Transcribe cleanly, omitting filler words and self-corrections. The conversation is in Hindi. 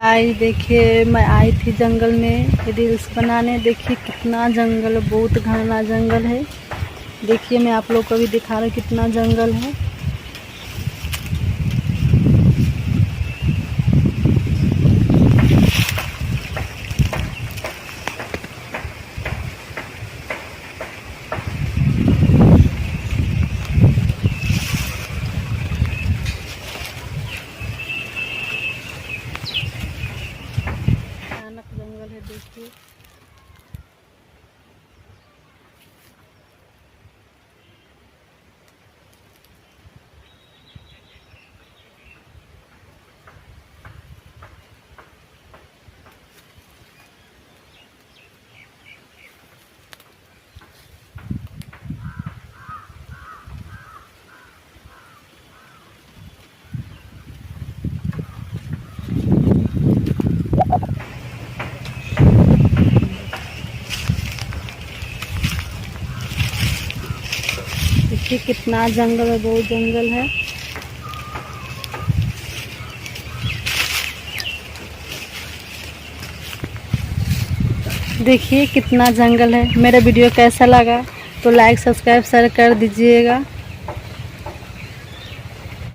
देखिए मैं आई थी जंगल में रील्स बनाने। देखिए कितना जंगल, बहुत घना जंगल है। देखिए मैं आप लोग को भी दिखा रही हूँ कितना जंगल है। भयानक जंगल है देखिए। देखिए कितना जंगल है, बहुत जंगल है। देखिए कितना जंगल है। मेरा वीडियो कैसा लगा तो लाइक सब्सक्राइब शेयर कर दीजिएगा।